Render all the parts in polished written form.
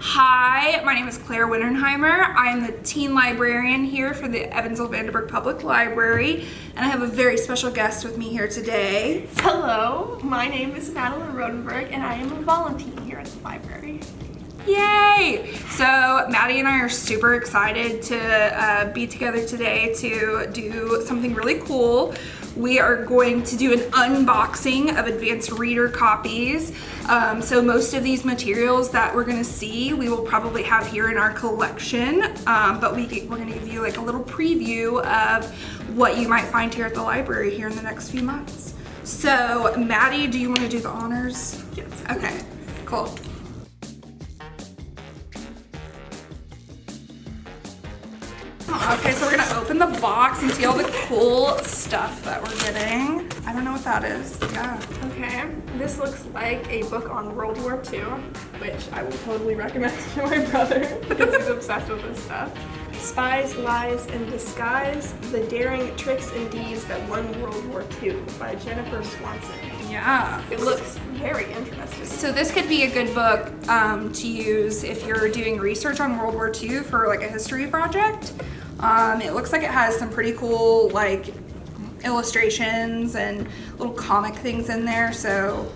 Hi, my name is Claire Winterheimer. I am the teen librarian here for the Evansville Vanderburgh Public Library, and I have a very special guest with me here today. Hello, my name is Madeline Rodenberg, and I am a volunteer here at the library. Yay! So Maddie and I are super excited to be together today to do something really cool. We are going to do an unboxing of advanced reader copies. So most of these materials that we're gonna see, we will probably have here in our collection, but we're gonna give you like a little preview of what you might find here at the library here in the next few months. So Maddie, do you wanna do the honors? Yes. Okay, cool. Okay, so we're gonna open the box and see all the cool stuff that we're getting. I don't know what that is. Yeah. Okay, this looks like a book on World War II, which I would totally recommend to my brother because he's obsessed with this stuff. Spies, Lies, and Disguise, The Daring Tricks and Deeds That Won World War II by Jennifer Swanson. Yeah. It looks very interesting. So this could be a good book to use if you're doing research on World War II for like a history project. It looks like it has some pretty cool like illustrations and little comic things in there, so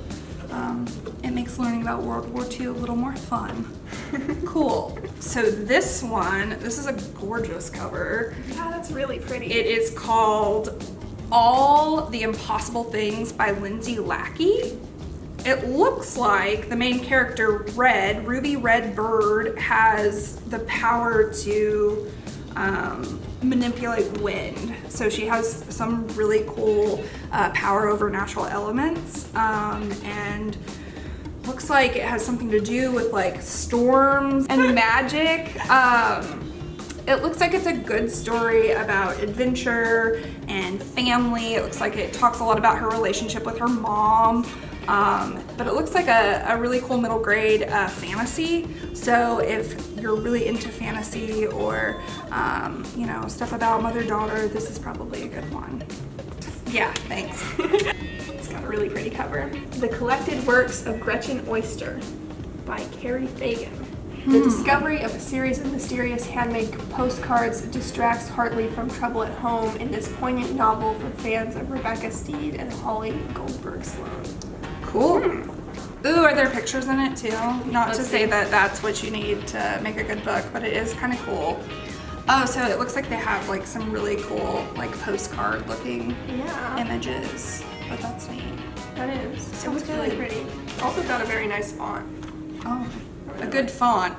it makes learning about World War II a little more fun. Cool. So this is a gorgeous cover. Yeah, that's really pretty. It is called All the Impossible Things by Lindsay Lackey. It looks like the main character, Ruby Red Bird, has the power to manipulate wind. So she has some really cool power over natural elements, and looks like it has something to do with like storms and magic. It looks like it's a good story about adventure and family. It looks like it talks a lot about her relationship with her mom. But it looks like a really cool middle grade fantasy. So if you're really into fantasy or you know, stuff about mother-daughter, this is probably a good one. Yeah, thanks. It's got a really pretty cover. The Collected Works of Gretchen Oyster by Carrie Fagan. The discovery of a series of mysterious handmade postcards distracts Hartley from trouble at home in this poignant novel for fans of Rebecca Steed and Holly Goldberg Sloan. Cool. Ooh, are there pictures in it too? Not Let's to say see. that that's what you need to make a good book, but it is kind of cool. Oh, so it looks like they have like some really cool like postcard looking images, but that's neat. That is. It Sounds looks really good. pretty. Also got a very nice font. Oh, a good font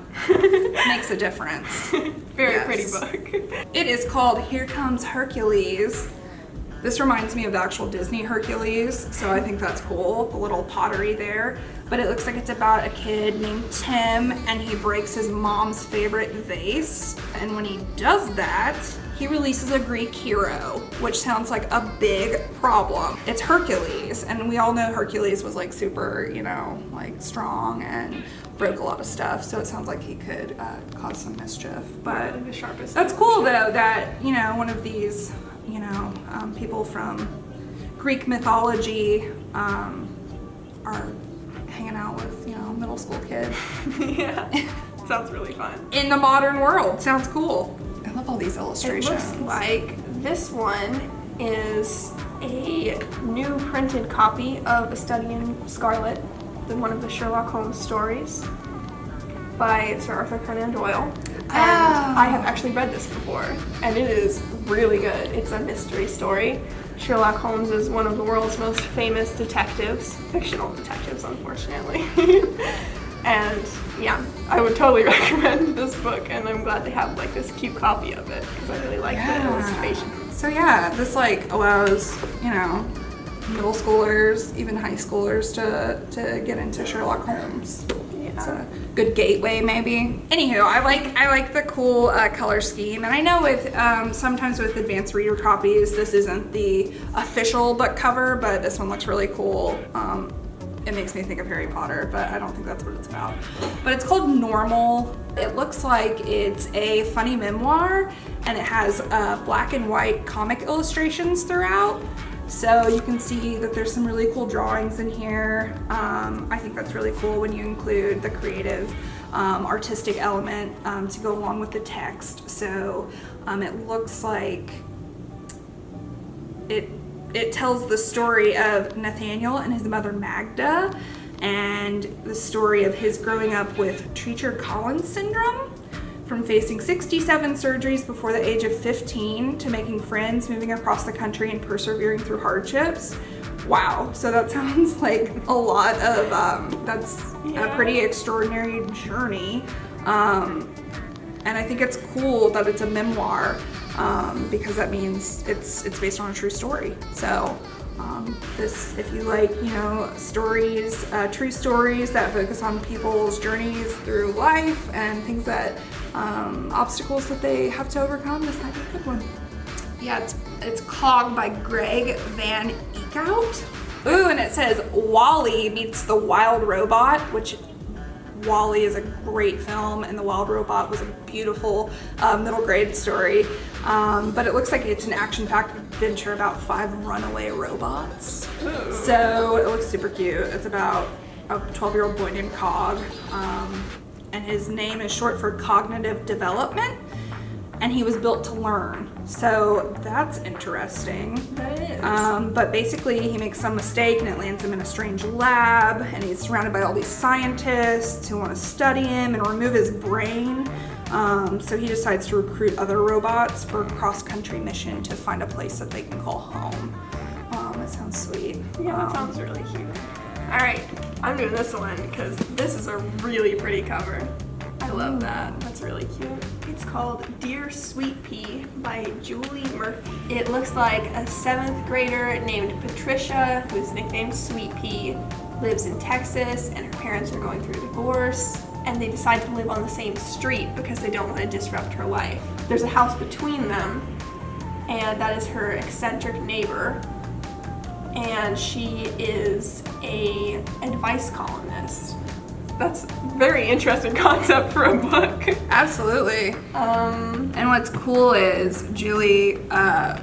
makes a difference. Very Yes. pretty book. It is called Here Comes Hercules. This reminds me of the actual Disney Hercules, so I think that's cool, the little pottery there. But it looks like it's about a kid named Tim, and he breaks his mom's favorite vase. And when he does that, he releases a Greek hero, which sounds like a big problem. It's Hercules, and we all know Hercules was like super, you know, like strong and broke a lot of stuff, so it sounds like he could cause some mischief. But The sharpest. that's cool though that, you know, one of these, you know, people from Greek mythology are hanging out with, you know, middle school kids. Yeah. Sounds really fun. In the modern world. Sounds cool. I love all these It illustrations. looks like this one is a new printed copy of A Study in Scarlet, one of the Sherlock Holmes stories by Sir Arthur Conan Doyle. And I have actually read this before, and it is really good. It's a mystery story. Sherlock Holmes is one of the world's most famous detectives, fictional detectives, unfortunately. And yeah, I would totally recommend this book, and I'm glad they have like this cute copy of it because I really like the illustrations. So yeah, this like allows, you know, middle schoolers, even high schoolers to get into Sherlock Holmes. It's a good gateway, maybe. Anywho, I like the cool color scheme, and I know with sometimes with advanced reader copies, this isn't the official book cover, but this one looks really cool. It makes me think of Harry Potter, but I don't think that's what it's about. But it's called Normal. It looks like it's a funny memoir, and it has black and white comic illustrations throughout. So you can see that there's some really cool drawings in here. I think that's really cool when you include the creative artistic element to go along with the text. So it looks like it tells the story of Nathaniel and his mother Magda, and the story of his growing up with Treacher-Collins syndrome, from facing 67 surgeries before the age of 15 to making friends, moving across the country, and persevering through hardships. Wow, so that sounds like a lot of, that's a pretty extraordinary journey. And I think it's cool that it's a memoir, because that means it's based on a true story. So this, if you like, stories, true stories that focus on people's journeys through life and things that, obstacles that they have to overcome, this might be a good one. Yeah, it's Cog by Greg Van Eekhout. Ooh, and it says Wall-E meets the Wild Robot, which Wall-E is a great film, and The Wild Robot was a beautiful middle grade story. But it looks like it's an action-packed adventure about 5 runaway robots. Ooh. So it looks super cute. It's about a 12-year-old boy named Cog, and his name is short for cognitive development, and he was built to learn. So that's interesting. That is. But basically he makes some mistake and it lands him in a strange lab, and he's surrounded by all these scientists who want to study him and remove his brain. So he decides to recruit other robots for a cross-country mission to find a place that they can call home. That sounds sweet. Yeah, that sounds really cute. All right, I'm doing this one because this is a really pretty cover. I love that. That's really cute. It's called Dear Sweet Pea by Julie Murphy. It looks like a 7th grader named Patricia, who's nicknamed Sweet Pea, lives in Texas, and her parents are going through a divorce, and they decide to live on the same street because they don't want to disrupt her life. There's a house between them, and that is her eccentric neighbor, and she is a advice columnist. That's a very interesting concept for a book. Absolutely. And what's cool is Julie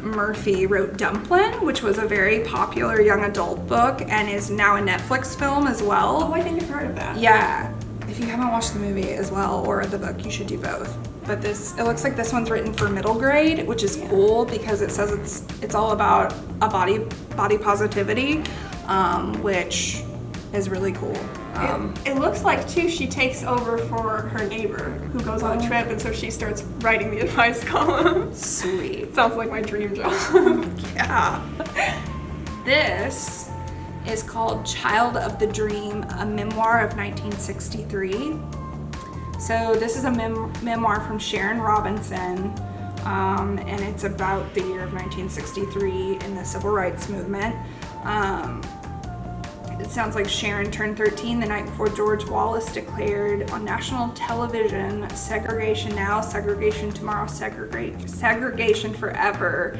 Murphy wrote Dumplin', which was a very popular young adult book and is now a Netflix film as well. Oh, I think I've heard of that. Yeah. If you haven't watched the movie as well or the book, you should do both. But it looks like this one's written for middle grade, which is cool because it says it's all about a body positivity, which is really cool. It looks like, too, she takes over for her neighbor who goes on a trip, and so she starts writing the advice column. Sweet. Sounds like my dream job. Yeah. This is called Child of the Dream, a memoir of 1963. So this is a memoir from Sharon Robinson, and it's about the year of 1963 in the civil rights movement. It sounds like Sharon turned 13 the night before George Wallace declared on national television, segregation now, segregation tomorrow, segregation forever,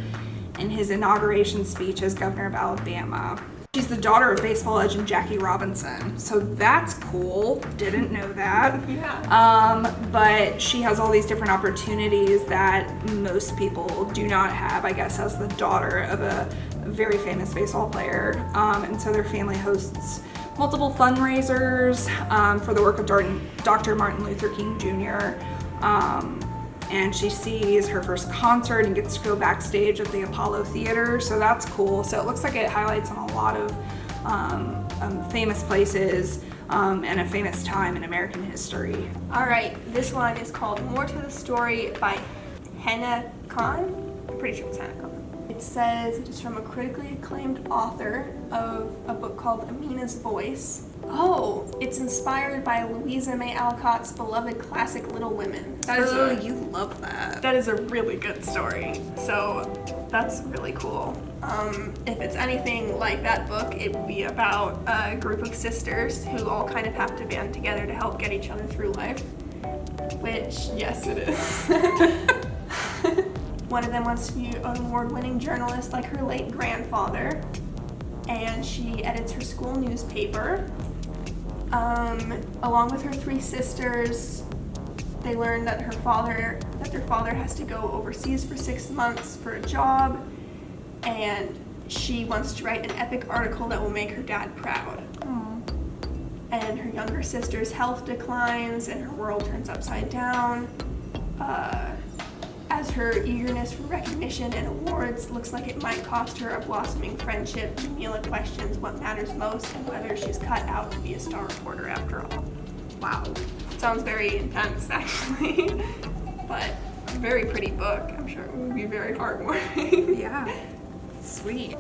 in his inauguration speech as governor of Alabama. She's the daughter of baseball legend Jackie Robinson, so that's cool. Didn't know that. Yeah. But she has all these different opportunities that most people do not have, I guess, as the daughter of a very famous baseball player. And so their family hosts multiple fundraisers for the work of Dr. Martin Luther King Jr. And she sees her first concert and gets to go backstage at the Apollo Theater, so that's cool. So it looks like it highlights on a lot of famous places and a famous time in American history. All right, this one is called More to the Story by Hannah Khan. I'm pretty sure it's Hannah Khan. It says it is from a critically acclaimed author of a book called Amina's Voice. Oh, it's inspired by Louisa May Alcott's beloved classic Little Women. You love that. That is a really good story. So that's really cool. If it's anything like that book, it would be about a group of sisters who all kind of have to band together to help get each other through life. Which, yes, it is. One of them wants to be an award-winning journalist like her late grandfather, and she edits her school newspaper. Along with her 3 sisters, they learn that their father has to go overseas for 6 months for a job, and she wants to write an epic article that will make her dad proud. and her younger sister's health declines and her world turns upside down. As her eagerness for recognition and awards looks like it might cost her a blossoming friendship, Jamila questions what matters most and whether she's cut out to be a star reporter after all. Wow. Sounds very intense, actually. But a very pretty book. I'm sure it would be very heartwarming. Yeah. Sweet.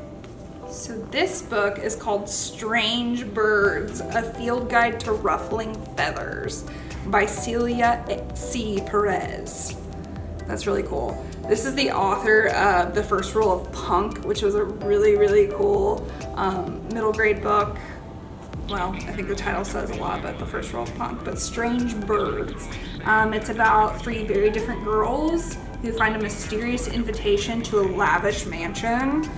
So this book is called Strange Birds, a field guide to ruffling feathers by Celia C. Perez. That's really cool. This is the author of The First Rule of Punk, which was a really, really cool middle grade book. Well, I think the title says a lot, but The First Rule of Punk, but Strange Birds. It's about 3 very different girls who find a mysterious invitation to a lavish mansion.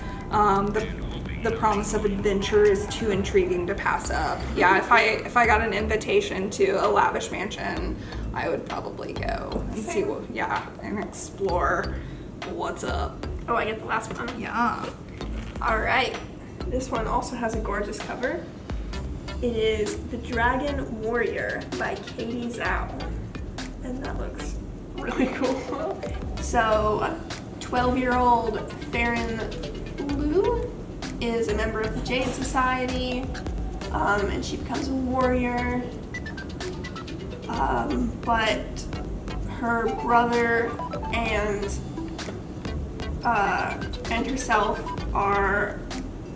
The promise of adventure is too intriguing to pass up. Yeah, if I got an invitation to a lavish mansion, I would probably go and see and explore what's up. Oh, I get the last one. Yeah. All right. This one also has a gorgeous cover. It is The Dragon Warrior by Katie Zhao. And that looks really cool. So, 12-year-old Farron Liu is a member of the Jade Society, and she becomes a warrior. But her brother and herself are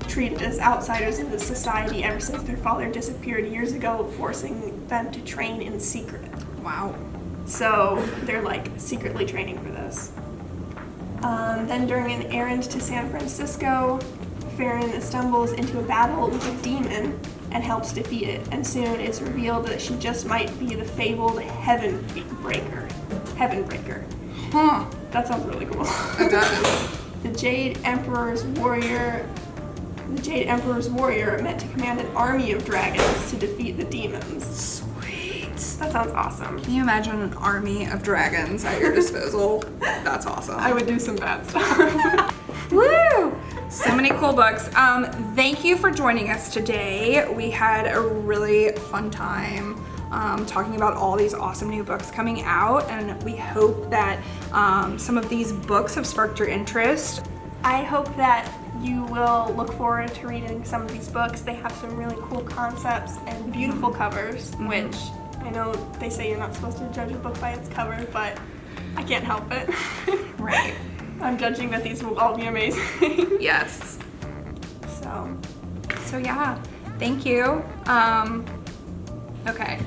treated as outsiders in the society ever since their father disappeared years ago, forcing them to train in secret. Wow. So they're like secretly training for this. Then during an errand to San Francisco, Farron stumbles into a battle with a demon and helps defeat it, and soon it's revealed that she just might be the fabled Heaven Breaker. Huh. That sounds really cool. It does. The Jade Emperor's warrior meant to command an army of dragons to defeat the demons. Sweet. That sounds awesome. Can you imagine an army of dragons at your disposal? That's awesome. I would do some bad stuff. Woo! So many cool books. Thank you for joining us today. We had a really fun time talking about all these awesome new books coming out, and we hope that some of these books have sparked your interest. I hope that you will look forward to reading some of these books. They have some really cool concepts and beautiful covers, which I know they say you're not supposed to judge a book by its cover, but I can't help it. Right. I'm judging that these will all be amazing. Yes. So yeah, thank you. Okay.